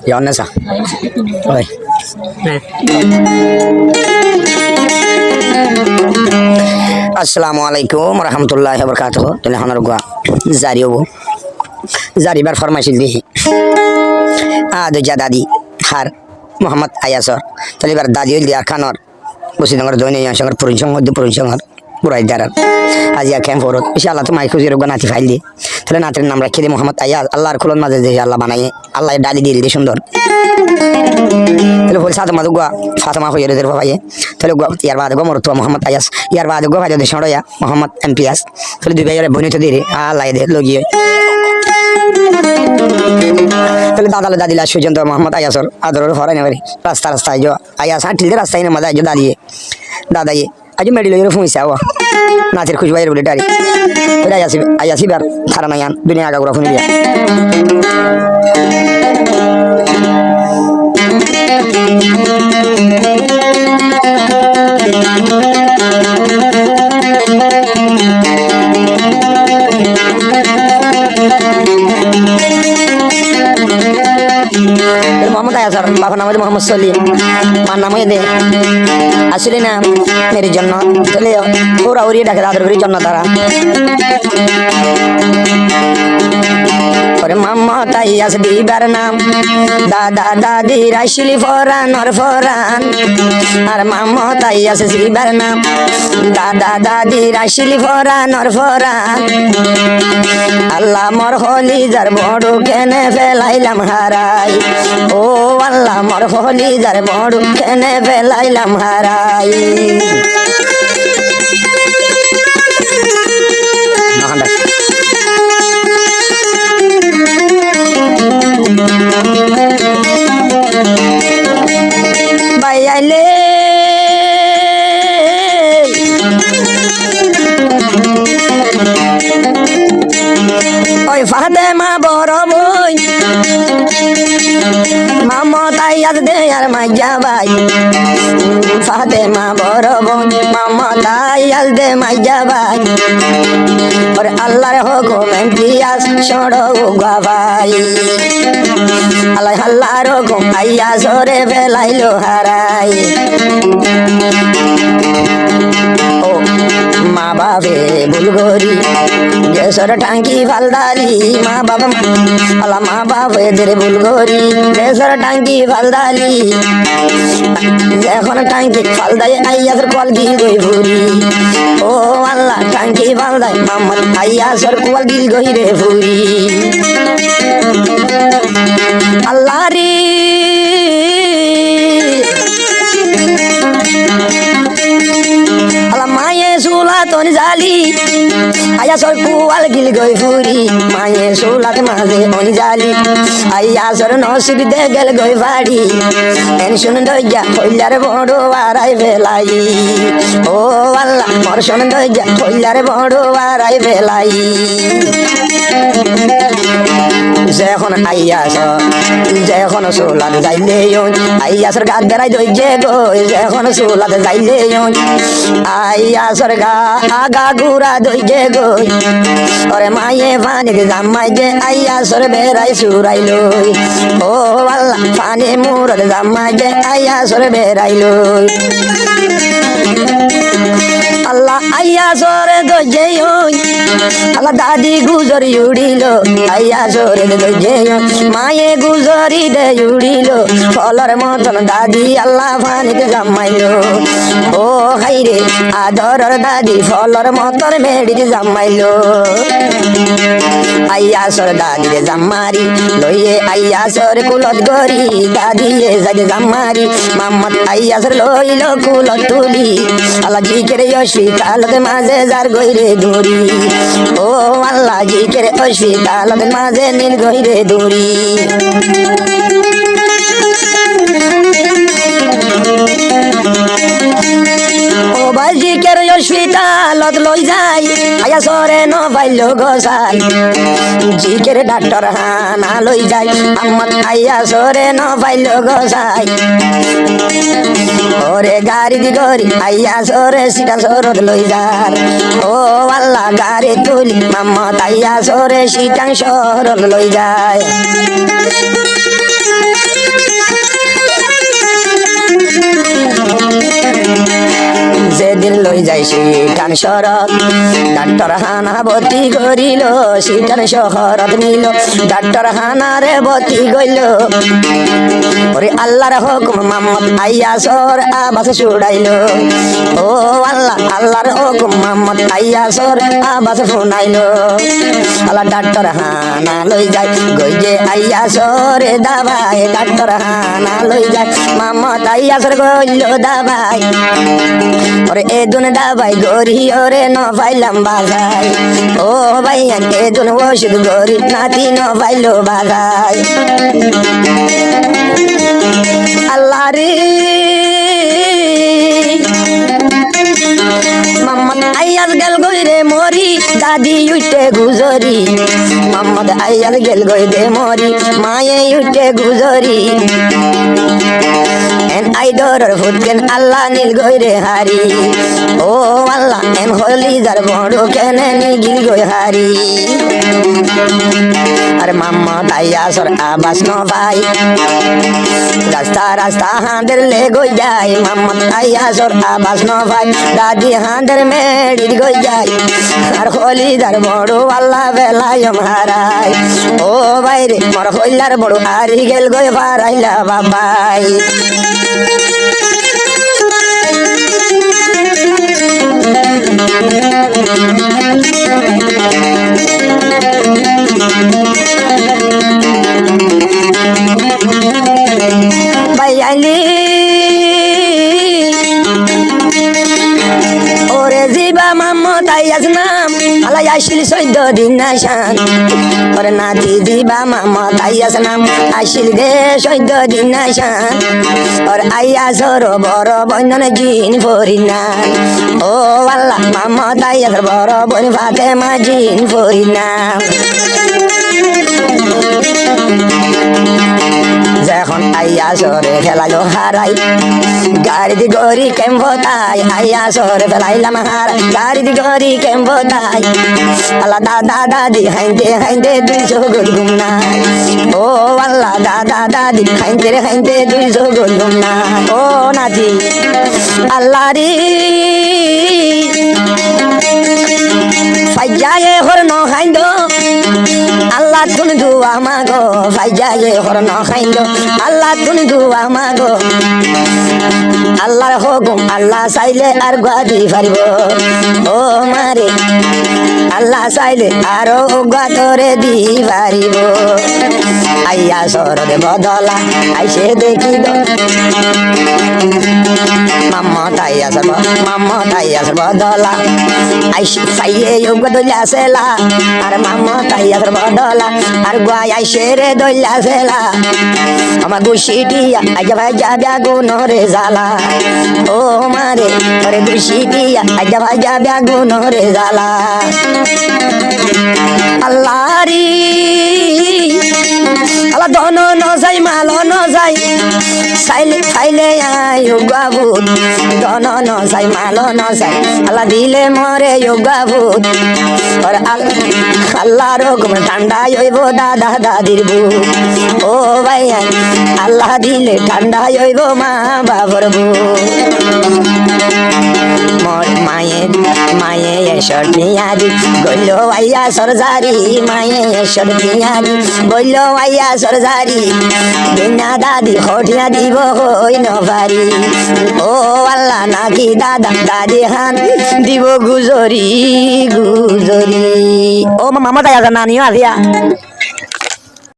Ya on sa. Oi. Assalamualaikum warahmatullahi wabarakatuh. Tole hanar gua zari obo. Zari bar farmasil di. Ado jadadi har Muhammad Ayasor. Tole bar dadi dia kanor. Bosi dangar doni yang sangar purunjong burai darar. Azia kem forot. Insyaallah tu mai kuziro gana ti faili. Tole natrin nam rakhi Muhammad Ayas. Allahর kulon maze de Allah banai. Allah dadi dil di সুন্দর। Tole bol sat madu gua Fatima ko yere der babaye. Tole gua yar baad gua morto Muhammad Ayas. Yar baad gua bajo de shondo ya Muhammad MPS. Tole du bayore bonito dire Allah de logi। Tole dadala dadila sujanto Muhammad Ayasor adoror horai nabari. Rasta jo Ayas hatil de rasta ine mada jo dadiye। Dadaye aja medilo yero fun isawa natir kuj bayre bulitari ida ayasi bar tharanayan dunia ga gura fun dia Muhammad Ayasor bapak namanya Muhammad Salim মান namanya deh আসলে না মেরে জন্য চলে ওরা ওরিয়ে ডাকে তাদের জন্য তারা ওরে মাম্মা তাই আছে দিবার নাম দাদা দাদি রাইশিলি ফরান আর ফরান আর মাম্মা তাই আছে দিবার নাম দাদা দাদি রাইশিলি ফরান আর ফরান আল্লাহ মর হলি যার বড় কেনে ফেলাইলাম হারাই ও আল্লাহ মর হলি যার বড় কেনে ফেলাইলাম হারাই বাইয়াইলে ওই ফাতেমা বড় বই মামা তাই আজ দে আর মাইয়া ভাই ফাতেমা বড় বই মামা তাই আজ দে মাইয়া ভাই ওরে আল্লাহর হুকুম এমপিয়াস ছড়ো গা ভাই আল্লাহর হুকুম আইয়া সরে ফেলাইলো হারাই ও মা বাবে বুলগরি গেসর টাঙ্কি ফালদারি মা বাবা আল্লাহ মা বাবা এদের বুলগরি গেসর টাঙ্কি ফালদারি এখন টাঙ্কি ফালদাই আইয়াসর কল গিল গই ভুরি ও আল্লাহ টাঙ্কি ফালদাই মোহাম্মদ আইয়াসর কল গিল গই রে ভুরি আল্লাহ রে আল্লাহ মায়ে সুলা তোর জালি আইয়াসর কুয়াল গিল গই ফুরি মায়ে সুলাত মাঝে অনি জালি আইয়াসর নসিব দে গেল গই বাড়ি এন শুন দইয়া হইলার বড় আড়াই বেলাই ও আল্লাহ মর শুন দইয়া হইলার বড় আড়াই বেলাই যখন আইয়াসর যখন সুলাত যাইলে আইয়াসর গাদ বেড়াই দইজে গই যখন সুলাত যাইলে আইয়াসর গা আগা গুড়া দইজে গই ওরে মায়ে পানিতে জামাই যে আইয়াসর বেড়াই সুরাইলো ও আল্লাহ পানি মুরত জামাই যে আইয়াসর বেড়াইলো আল্লাহ আইয়াসর দইজে আল্লাহ দাদি গুজরি উড়িল আইয়াসর দইজে মায়ে গুজরি দে উড়িল ফলর মতন দাদি আল্লাহ পানিতে জামাইলো ও হাইরে আদরর দাদি ফলর মতন মেডিতে জামাইলো আইয়াসর দাদি রে জামারি লইয়ে আইয়াসর কুলত গরি দাদি রে যাই জামারি মোহাম্মদ আইয়াসর লইল কুলত তুলি আল্লাহ জিকেরে অসিকালত মাঝে যার গইরে দড়ি ও আল্লাহ জিকেরে অসিকালত মাঝে নীল গইরে দড়ি ও বাজি কের অসিকালত লই যায় আইয়া সরে ন পাইল গোসাই জিকের ডাক্তার হানা লই যায় মোহাম্মদ আইয়া সরে ন পাইল গোসাই ওরে গাড়ি দি গরি আইয়া সরে সিটা সরত লই যার ও আল্লাহ গাড়ি তুলি মোহাম্মদ আইয়া সরে সিটাং সরত লই যায় যেদিন লই যাই সিটান শরৎ ডাক্তার হানা ভর্তি করিল সিটান শহরত নিল ডাক্তার হানারে ভর্তি কইল ওরে আল্লাহর হুকুম মোহাম্মদ আইয়া সর আবাস ছুড়াইল ও আল্লাহ আল্লাহর হুকুম মোহাম্মদ আইয়া সর আবাস শুনাইল আল্লাহ ডাক্তার হানা লই যায় গইয়ে আইয়া সরে দাবাই ডাক্তার হানা লই যায় মোহাম্মদ আইয়া সর কইল দাবাই ওরে এদুন দাবাই গরি ওরে ন পাইলাম বাজাই ও ভাইয়া এদুন ওষুধ গরি নাতি ন পাইলো বাজাই আল্লাহ রে মোহাম্মদ আইয়াজ গেল গইরে মরি দাদি উঠে গুজরি মোহাম্মদ আইয়াজ গেল গইরে মরি মায়ে উঠে গুজরি এন আইদর ফুটকেন আল্লাহ নীল গইরে হারি ও আল্লাহ এন হলি যার বড় কেনে নিগিল গই হারি আরে মোহাম্মদ আইয়া সর আবাস ন ভাই রাস্তা রাস্তা হাঁদের লে গই যায় মোহাম্মদ আইয়া সর আবাস ন ভাই দাদি হাঁদের মেড়ি গই যায় আর হলি যার বড় আল্লাহ বেলায় হারাই ও বাইরে মর হইলার বড় হারি গেল গই হারাইলা বাবাই বাইয়ালি ওরে জিবা মোহাম্মদ আইয়াজ নাম আল্লাহ আসিল 14 দিন নাশান ওরে নাতি জিবা মোহাম্মদ আইয়াজ নাম আসিল গে 14 দিন নাশান ওর আইয়াজ বড় বন্ধন জিন ফরিনা ও আল্লাহ মোহাম্মদ আইয়াজ বড় বোন ফাতেমা জিন ফরিনা যখন আইয়া সরে ফেলাইলো হারাই গাড়ি দি গরি কেম্বতাই আইয়া সরে ফেলাইলাম হারাই গাড়ি দি গরি কেম্বতাই আল্লাহ দাদা দাদি হাইতে হাইতে 200 গোল ঘুম নাই ও আল্লাহ দাদা দাদি হাইতে হাইতে 200 গোল ঘুম নাই ও নাতি আল্লাহ রে ফাইজায়ে হর ন খাইন্দো আল্লাহ তুন দুয়া মাগো ফাইজায়ে হর ন খাইন্দো আল্লাহ তুন দুয়া মাগো আল্লাহর হুকুম আল্লাহ চাইলে আর গাদি পারিব ও মারে আল্লাহ চাইলে আরো গাতরে দি পারিব আইয়া সরদে বদলা আইসে দেখিব মোহাম্মদ আইয়া সর বদলা আইসে ফাইয়ে দইলা সেলা আর মোহাম্মদ আইয়া সর বদলা আর গায় আইসে রে দইলা সেলা আমার গুছিটিয়া আইয়া ভাই যাবে আগুন রে জ্বালা ও মারে ওরে গুছিটিয়া আইয়া ভাই যাবে আগুন রে জ্বালা আল্লাহ রে আল্লাহ দন ন যাই মাল ন যাই সাইলে খাইলে আয়ুগাভূত দন ন যাই মাল ন যাই আল্লাহ দিলে মরে যোগাভূত আর আল্লাহর হুকুম ঠান্ডা হইব দাদা দাদির বুক ও ভাই আল্লাহ দিলে ঠান্ডা হইব মা বাবার বুক মোর মায়ে এসর পিয়ারি গইল আইয়া সরজারি মায়ে এসর পিয়ারি গইল আইয়া সরজারি বিনা দাদি হঠিয়া দিব হই নভারি ও আল্লাহ নাকি দাদা দাদি হান দিব গুজরি গুজরি ও মামা তাই নানিও আসিয়া